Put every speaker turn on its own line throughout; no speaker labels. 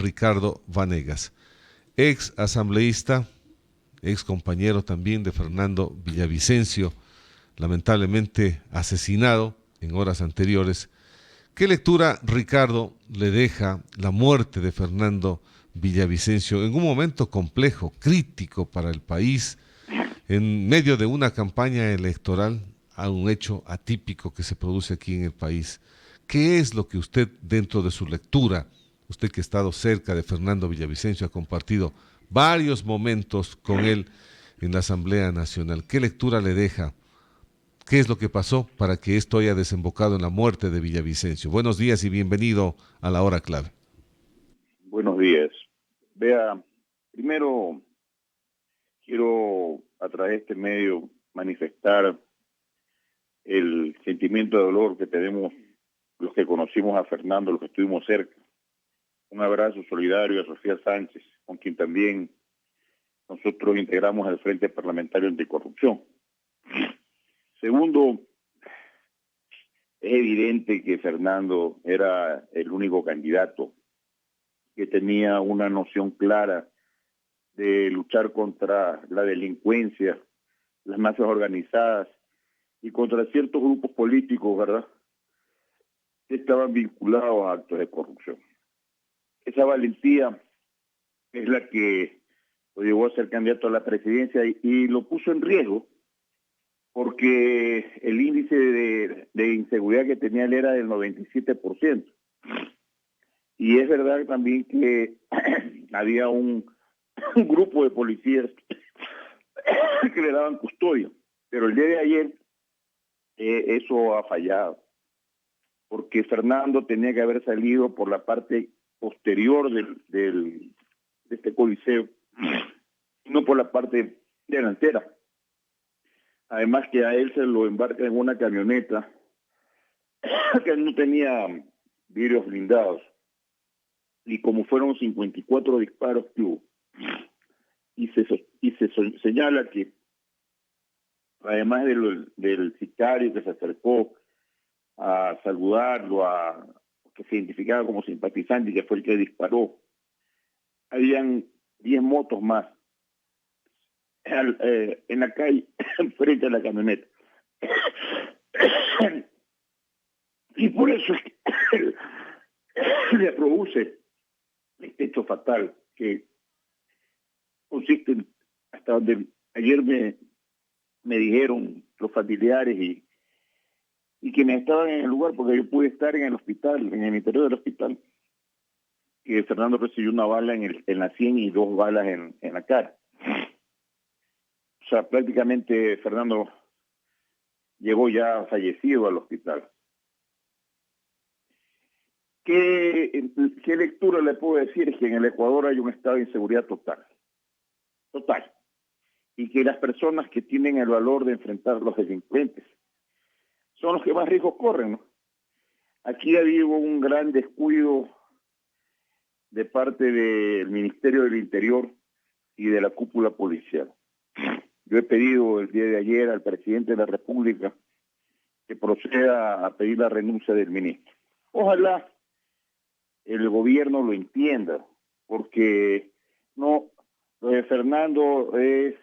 Ricardo Vanegas, ex asambleísta, ex compañero también de Fernando Villavicencio, lamentablemente asesinado en horas anteriores. ¿Qué lectura, Ricardo, le deja la muerte de Fernando Villavicencio en un momento complejo, crítico para el país, en medio de una campaña electoral, a un hecho atípico que se produce aquí en el país? ¿Qué es lo que usted, dentro de su lectura, usted que ha estado cerca de Fernando Villavicencio, ha compartido varios momentos con él en la Asamblea Nacional, qué lectura le deja? ¿Qué es lo que pasó para que esto haya desembocado en la muerte de Villavicencio? Buenos días y bienvenido a la hora clave.
Buenos días. Vea, primero quiero a través de este medio manifestar el sentimiento de dolor que tenemos los que conocimos a Fernando, los que estuvimos cerca. Un abrazo solidario a Sofía Sánchez, con quien también nosotros integramos el Frente Parlamentario Anticorrupción. Segundo, es evidente que Fernando era el único candidato que tenía una noción clara de luchar contra la delincuencia, las masas organizadas y contra ciertos grupos políticos, ¿verdad?, que estaban vinculados a actos de corrupción. Esa valentía es la que lo llevó a ser candidato a la presidencia y lo puso en riesgo porque el índice de inseguridad que tenía él era del 97%. Y es verdad también que había un grupo de policías que le daban custodia. Pero el día de ayer eso ha fallado, porque Fernando tenía que haber salido por la parte posterior de este coliseo, no por la parte delantera. Además que a él se lo embarca en una camioneta que no tenía vidrios blindados. Y como fueron 54 disparos que hubo, y se señala que además del sicario que se acercó a saludarlo, que se identificaba como simpatizante y que fue el que disparó, habían 10 motos más en la calle frente a la camioneta. Y por eso es que le produce este hecho fatal que consiste en, hasta donde ayer me dijeron los familiares y quienes estaban en el lugar, porque yo pude estar en el hospital, en el interior del hospital, que Fernando recibió una bala en la sien y 2 balas en la cara. O sea, prácticamente Fernando llegó ya fallecido al hospital. ¿Qué lectura le puedo decir? Es que en el Ecuador hay un estado de inseguridad total. Total. Y que las personas que tienen el valor de enfrentar a los delincuentes son los que más riesgos corren, ¿no? Aquí ha habido un gran descuido de parte del Ministerio del Interior y de la cúpula policial. Yo he pedido el día de ayer al presidente de la República que proceda a pedir la renuncia del ministro. Ojalá el gobierno lo entienda, porque no, lo de Fernando es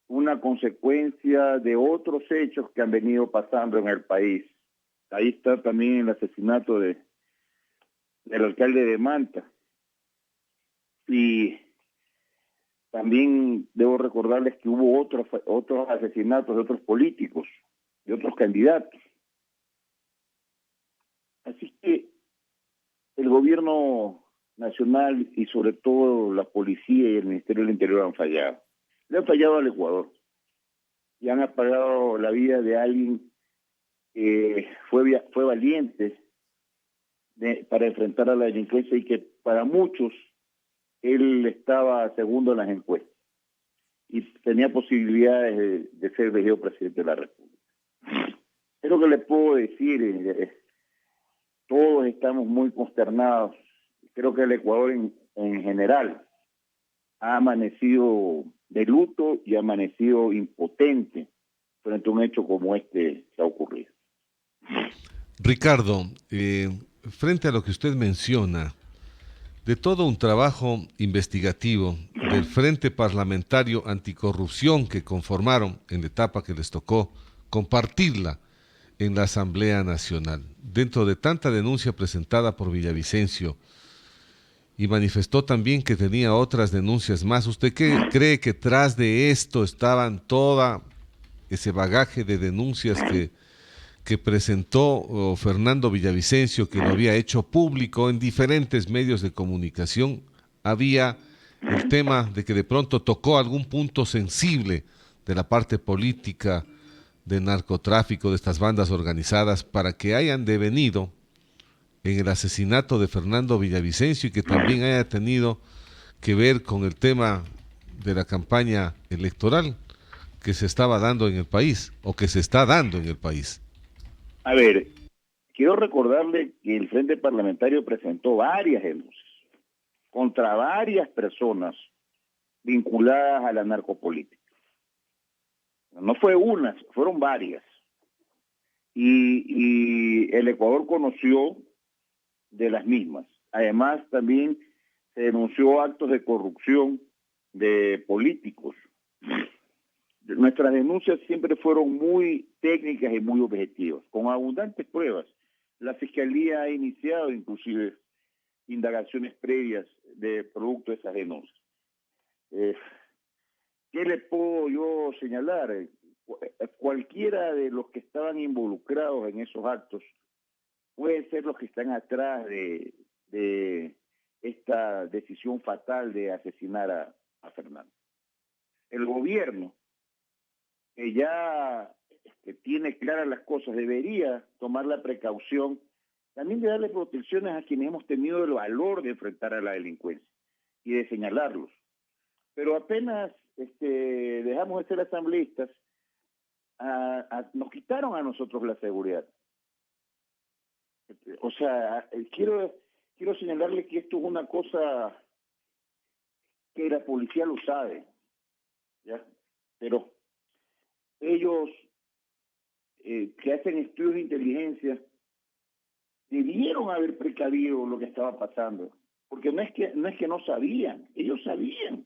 una consecuencia de otros hechos que han venido pasando en el país. Ahí está también el asesinato del alcalde de Manta. Y también debo recordarles que hubo otros asesinatos de otros políticos, de otros candidatos. Así que el gobierno nacional y sobre todo la policía y el Ministerio del Interior han fallado. Le han fallado al Ecuador y han apagado la vida de alguien que fue valiente para enfrentar a la delincuencia y que para muchos él estaba segundo en las encuestas y tenía posibilidades de ser elegido presidente de la República. Es lo que le puedo decir. Todos estamos muy consternados. Creo que el Ecuador en general ha amanecido de luto y ha amanecido impotente frente a un hecho como este que ha ocurrido.
Ricardo, frente a lo que usted menciona, de todo un trabajo investigativo del Frente Parlamentario Anticorrupción que conformaron en la etapa que les tocó compartirla en la Asamblea Nacional. Dentro de tanta denuncia presentada por Villavicencio, y manifestó también que tenía otras denuncias más. ¿Usted qué cree que tras de esto estaban toda ese bagaje de denuncias que presentó Fernando Villavicencio, que lo había hecho público en diferentes medios de comunicación? Había el tema de que de pronto tocó algún punto sensible de la parte política, del narcotráfico, de estas bandas organizadas, para que hayan devenido en el asesinato de Fernando Villavicencio y que también haya tenido que ver con el tema de la campaña electoral que se estaba dando en el país o que se está dando en el país.
A ver, quiero recordarle que el Frente Parlamentario presentó varias denuncias contra varias personas vinculadas a la narcopolítica. No fue una, fueron varias. Y el Ecuador conoció de las mismas. Además, también se denunció actos de corrupción de políticos. Nuestras denuncias siempre fueron muy técnicas y muy objetivas, con abundantes pruebas. La Fiscalía ha iniciado inclusive indagaciones previas de producto de esas denuncias. ¿Qué le puedo yo señalar? Cualquiera de los que estaban involucrados en esos actos pueden ser los que están atrás de esta decisión fatal de asesinar a Fernando. El gobierno, que ya tiene claras las cosas, debería tomar la precaución también de darle protecciones a quienes hemos tenido el valor de enfrentar a la delincuencia y de señalarlos. Pero apenas dejamos de ser asambleístas, nos quitaron a nosotros la seguridad. O sea, quiero señalarle que esto es una cosa que la policía lo sabe, ¿ya? Pero ellos que hacen estudios de inteligencia debieron haber precavido lo que estaba pasando, porque no es que no sabían, ellos sabían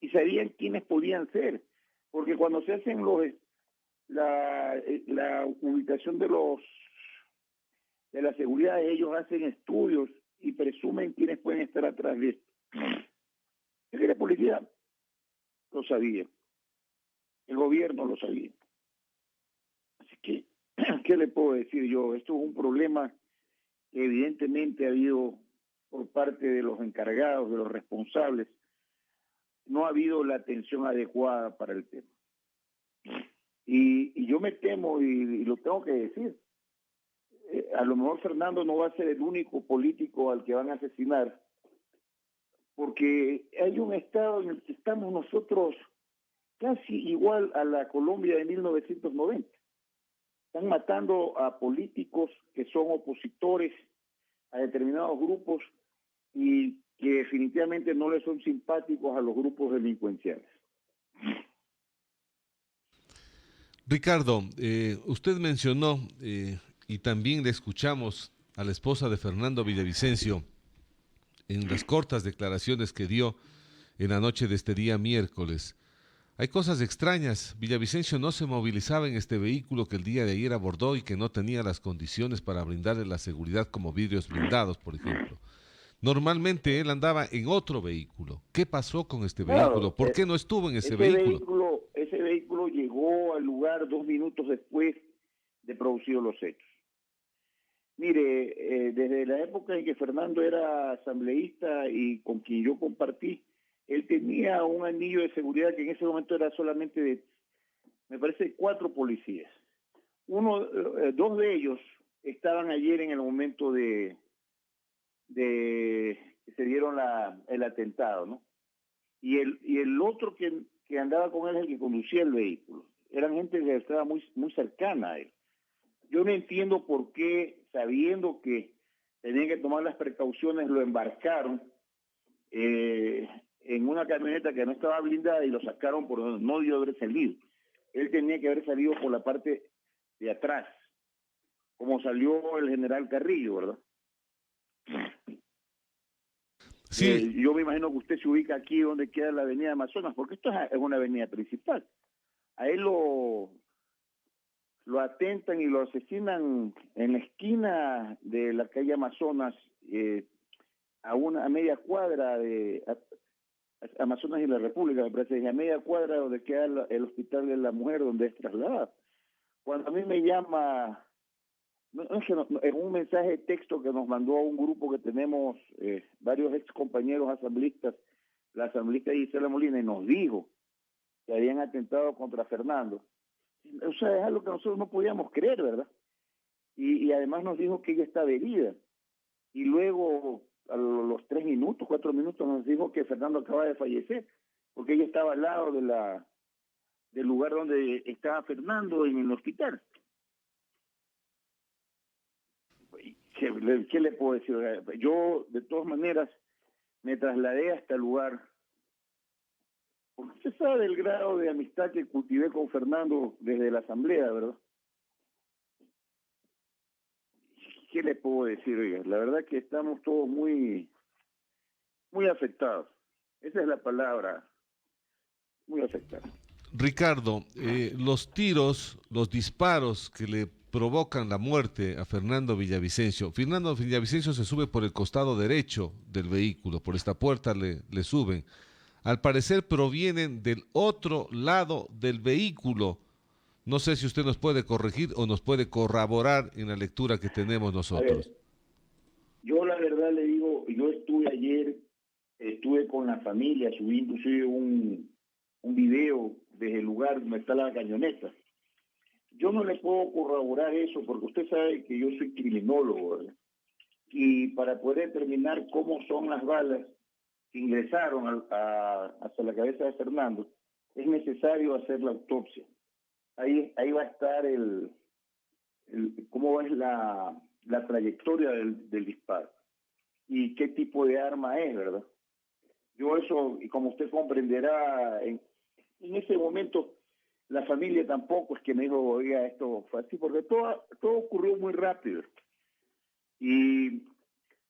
y sabían quiénes podían ser, porque cuando se hacen la ubicación de la seguridad, ellos hacen estudios y presumen quiénes pueden estar atrás de esto. Es que la policía lo sabía, el gobierno lo sabía. Así que, ¿qué le puedo decir yo? Esto es un problema que evidentemente ha habido por parte de los encargados, de los responsables. No ha habido la atención adecuada para el tema. Y yo me temo, y lo tengo que decir, a lo mejor Fernando no va a ser el único político al que van a asesinar, porque hay un estado en el que estamos nosotros casi igual a la Colombia de 1990. Están matando a políticos que son opositores a determinados grupos y que definitivamente no les son simpáticos a los grupos delincuenciales.
Ricardo, usted mencionó, y también le escuchamos a la esposa de Fernando Villavicencio en las cortas declaraciones que dio en la noche de este día miércoles. Hay cosas extrañas. Villavicencio no se movilizaba en este vehículo que el día de ayer abordó y que no tenía las condiciones para brindarle la seguridad como vidrios blindados, por ejemplo. Normalmente él andaba en otro vehículo. ¿Qué pasó con este vehículo?
Claro,
¿Por qué no estuvo en ese vehículo?
ese vehículo llegó al lugar 2 minutos después de producidos los hechos. Mire, desde la época en que Fernando era asambleísta y con quien yo compartí, él tenía un anillo de seguridad que en ese momento era solamente de, me parece, 4 policías. Dos de ellos estaban ayer en el momento de que se dieron el atentado, ¿no? Y el otro que andaba con él es el que conducía el vehículo. Eran gente que estaba muy, muy cercana a él. Yo no entiendo por qué, sabiendo que tenían que tomar las precauciones, lo embarcaron en una camioneta que no estaba blindada y lo sacaron por donde no debió haber salido. Él tenía que haber salido por la parte de atrás, como salió el general Carrillo, ¿verdad?
Sí,
Yo me imagino que usted se ubica aquí donde queda la avenida Amazonas, porque esto es una avenida principal. A él lo atentan y lo asesinan en la esquina de la calle Amazonas, a media cuadra de Amazonas y la República, me parece, a media cuadra donde queda el hospital de la mujer donde es trasladada. Cuando a mí me llama, en un mensaje de texto que nos mandó a un grupo que tenemos varios ex compañeros asambleístas, la asambleísta Gisela Molina, y nos dijo que habían atentado contra Fernando. O sea, es algo que nosotros no podíamos creer, ¿verdad? Y además nos dijo que ella estaba herida. Y luego, a los 3 minutos, 4 minutos, nos dijo que Fernando acaba de fallecer, porque ella estaba al lado del lugar donde estaba Fernando, en el hospital. ¿Qué le puedo decir? Yo, de todas maneras, me trasladé hasta el lugar, porque se sabe el grado de amistad que cultivé con Fernando desde la asamblea, ¿verdad? ¿Qué le puedo decir? Oiga, la verdad que estamos todos muy afectados. Esa es la palabra, muy afectados.
Ricardo, los tiros, los disparos que le provocan la muerte a Fernando Villavicencio se sube por el costado derecho del vehículo, por esta puerta le suben. Al parecer provienen del otro lado del vehículo. No sé si usted nos puede corregir o nos puede corroborar en la lectura que tenemos
A ver,
nosotros.
yo la verdad le digo, yo estuve ayer, estuve con la familia, subí inclusive un video desde el lugar donde está la camioneta. Yo no le puedo corroborar eso porque usted sabe que yo soy criminólogo, ¿verdad? Y para poder determinar cómo son las balas que ingresaron hasta la cabeza de Fernando, es necesario hacer la autopsia. Ahí va a estar cómo es la trayectoria del disparo y qué tipo de arma es, ¿verdad? Yo eso, y como usted comprenderá, en ese momento la familia tampoco es que me dijo, oiga, esto fue así, porque todo ocurrió muy rápido. Y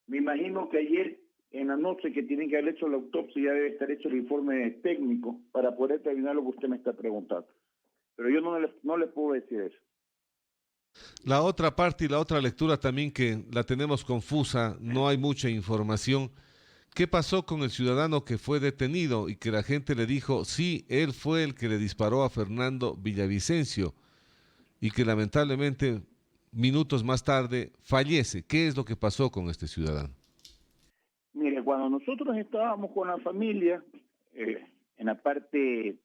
me imagino que ayer en la noche que tienen que haber hecho la autopsia ya debe estar hecho el informe técnico para poder determinar lo que usted me está preguntando. Pero yo no le puedo decir eso.
La otra parte y la otra lectura también que la tenemos confusa, no hay mucha información. ¿Qué pasó con el ciudadano que fue detenido y que la gente le dijo, sí, él fue el que le disparó a Fernando Villavicencio y que lamentablemente minutos más tarde fallece? ¿Qué es lo que pasó con este ciudadano?
Mire, cuando nosotros estábamos con la familia, en la parte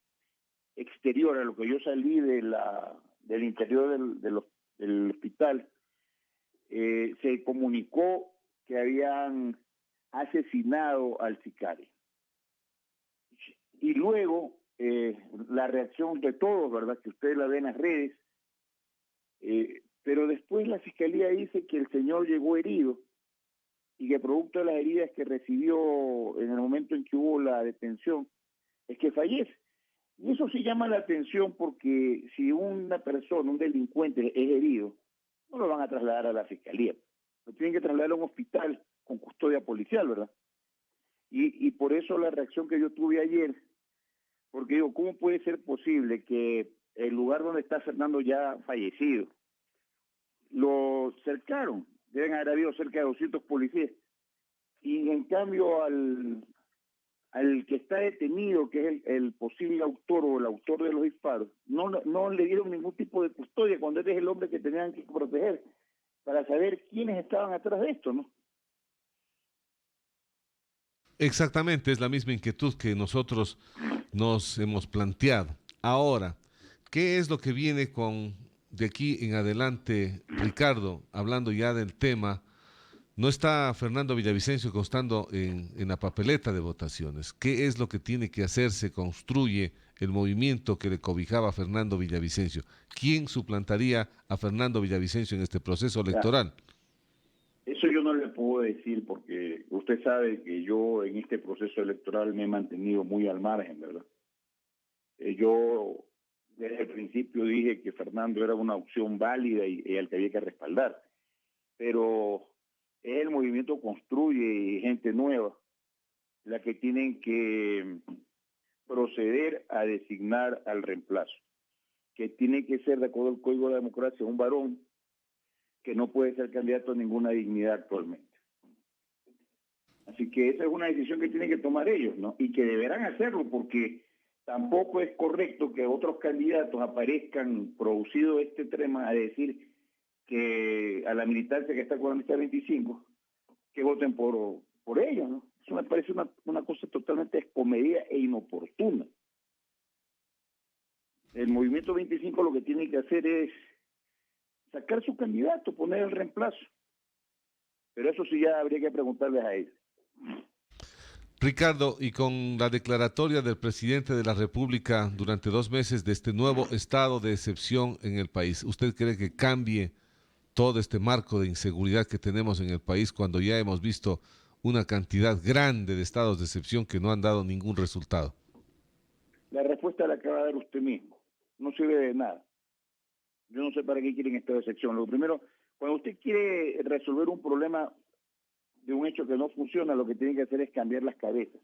exterior, a lo que yo salí del interior del hospital, se comunicó que habían asesinado al sicario. Y luego, la reacción de todos, ¿verdad? Que ustedes la ven en las redes, pero después la fiscalía dice que el señor llegó herido y que producto de las heridas que recibió en el momento en que hubo la detención, es que fallece. Y eso sí llama la atención porque si una persona, un delincuente es herido, no lo van a trasladar a la fiscalía. Lo tienen que trasladar a un hospital con custodia policial, ¿verdad? Y por eso la reacción que yo tuve ayer, porque digo, ¿cómo puede ser posible que el lugar donde está Fernando ya fallecido, lo cercaron? Deben haber habido cerca de 200 policías. Y en cambio al que está detenido, que es el posible autor o el autor de los disparos, no le dieron ningún tipo de custodia cuando él es el hombre que tenían que proteger para saber quiénes estaban atrás de esto, ¿no?
Exactamente, es la misma inquietud que nosotros nos hemos planteado. Ahora, ¿qué es lo que viene con de aquí en adelante, Ricardo, hablando ya del tema? No está Fernando Villavicencio constando en la papeleta de votaciones. ¿Qué es lo que tiene que hacer? Se construye el movimiento que le cobijaba a Fernando Villavicencio. ¿Quién suplantaría a Fernando Villavicencio en este proceso
Ya,
electoral?
eso yo no le puedo decir porque usted sabe que yo en este proceso electoral me he mantenido muy al margen, ¿verdad? Yo desde el principio dije que Fernando era una opción válida y al que había que respaldar, pero el movimiento construye gente nueva las que tienen que proceder a designar al reemplazo, que tiene que ser, de acuerdo al Código de la Democracia, un varón que no puede ser candidato a ninguna dignidad actualmente. Así que esa es una decisión que tienen que tomar ellos, ¿no? Y que deberán hacerlo, porque tampoco es correcto que otros candidatos aparezcan producido este tema a decir que a la militancia que está con la amistad 25, que voten por ellos, ¿no? Eso me parece una cosa totalmente descomedida e inoportuna. El movimiento 25 lo que tiene que hacer es sacar su candidato, poner el reemplazo. Pero eso sí ya habría que preguntarles a ellos.
Ricardo, y con la declaratoria del presidente de la República durante 2 meses de este nuevo estado de excepción en el país, ¿usted cree que cambie todo este marco de inseguridad que tenemos en el país cuando ya hemos visto una cantidad grande de estados de excepción que no han dado ningún resultado?
La respuesta la acaba de dar usted mismo. No sirve de nada. Yo no sé para qué quieren estado de excepción. Lo primero, cuando usted quiere resolver un problema de un hecho que no funciona, lo que tiene que hacer es cambiar las cabezas.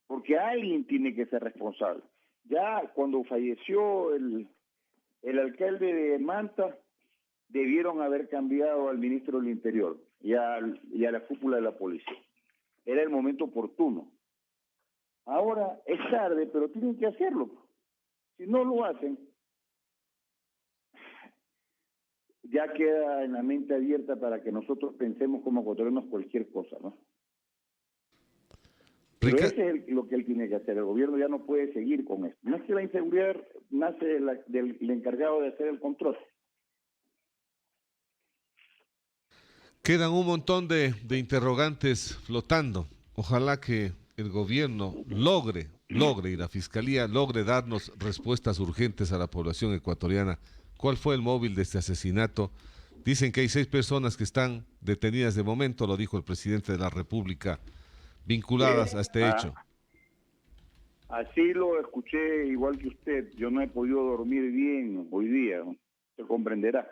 Porque alguien tiene que ser responsable. Ya cuando falleció el alcalde de Manta, debieron haber cambiado al ministro del Interior y a la cúpula de la policía. Era el momento oportuno. Ahora es tarde, pero tienen que hacerlo. Si no lo hacen, ya queda en la mente abierta para que nosotros pensemos como ecuatorianos cualquier cosa, ¿no? Pero ese es lo que él tiene que hacer. El gobierno ya no puede seguir con esto. No es que la inseguridad nace del encargado de hacer el control.
Quedan un montón de interrogantes flotando. Ojalá que el gobierno logre y la fiscalía logre darnos respuestas urgentes a la población ecuatoriana. ¿Cuál fue el móvil de este asesinato? Dicen que hay 6 personas que están detenidas de momento, lo dijo el presidente de la República, vinculadas a este hecho.
Así lo escuché igual que usted. Yo no he podido dormir bien hoy día, ¿no? Se comprenderá.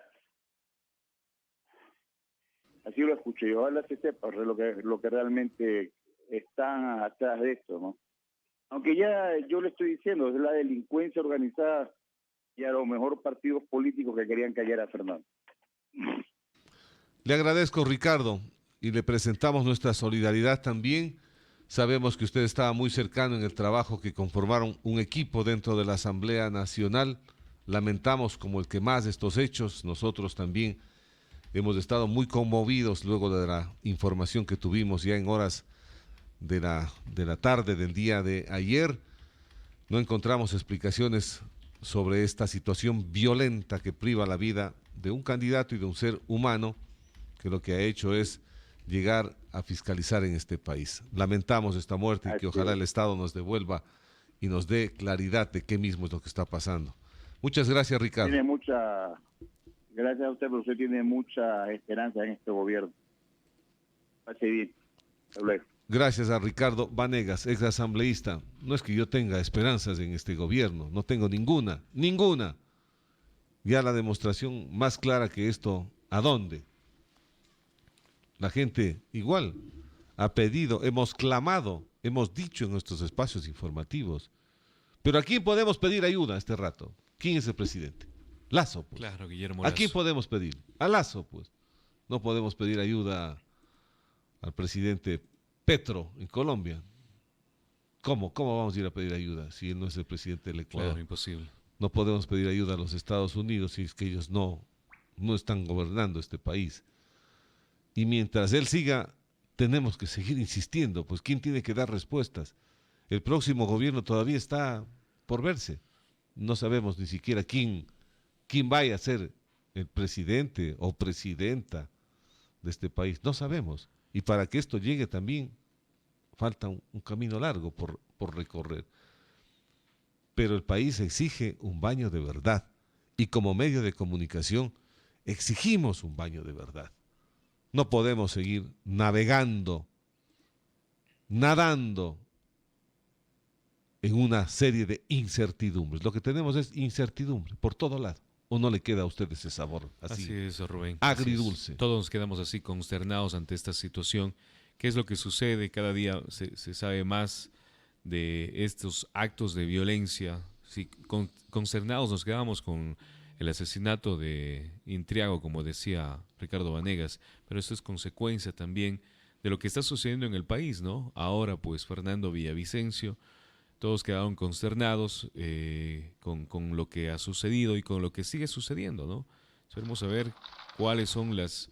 Así lo escuché. Ojalá se sepa lo que realmente está atrás de esto, ¿no? Aunque ya yo le estoy diciendo, es la delincuencia organizada y a lo mejor partidos políticos que querían callar a Fernando.
Le agradezco, Ricardo, y le presentamos nuestra solidaridad también. Sabemos que usted estaba muy cercano en el trabajo que conformaron un equipo dentro de la Asamblea Nacional. Lamentamos como el que más estos hechos. Nosotros también hemos estado muy conmovidos luego de la información que tuvimos ya en horas de la tarde del día de ayer. No encontramos explicaciones sobre esta situación violenta que priva la vida de un candidato y de un ser humano que lo que ha hecho es llegar a fiscalizar en este país. Lamentamos esta muerte y que ojalá el Estado nos devuelva y nos dé claridad de qué mismo es lo que está pasando. Muchas gracias, Ricardo.
Gracias a usted, pero usted tiene mucha esperanza en este gobierno. Pase bien. Hasta luego.
Gracias a Ricardo Vanegas, ex asambleísta. No es que yo tenga esperanzas en este gobierno, no tengo ninguna. Ya la demostración más clara que esto, ¿a dónde? La gente igual ha pedido, hemos clamado, hemos dicho en nuestros espacios informativos. Pero ¿a quién podemos pedir ayuda este rato? ¿Quién es el presidente? Lasso, pues.
Claro, Guillermo Lasso.
¿A quién podemos pedir? A Lasso, pues. No podemos pedir ayuda al presidente Petro en Colombia. ¿Cómo vamos a ir a pedir ayuda si él no es el presidente del Ecuador?
Claro, imposible.
No podemos pedir ayuda a los Estados Unidos si es que ellos no están gobernando este país. Y mientras él siga, tenemos que seguir insistiendo. Pues ¿quién tiene que dar respuestas? El próximo gobierno todavía está por verse. No sabemos ni siquiera quién vaya a ser el presidente o presidenta de este país. No sabemos. Y para que esto llegue también falta un camino largo por recorrer. Pero el país exige un baño de verdad. Y como medio de comunicación exigimos un baño de verdad. No podemos seguir nadando en una serie de incertidumbres. Lo que tenemos es incertidumbre por todo lado. ¿O no le queda a usted ese sabor así
es, Rubén.
agridulce?
Todos nos quedamos así consternados ante esta situación qué es lo que sucede. Cada día se sabe más de estos actos de violencia. Sí, consternados nos quedamos con el asesinato de Intriago, como decía Ricardo Vanegas, pero esto es consecuencia también de lo que está sucediendo en el país, ¿no? Ahora, pues, Fernando Villavicencio, todos quedaron consternados con lo que ha sucedido y con lo que sigue sucediendo, ¿no? Esperemos a ver cuáles son las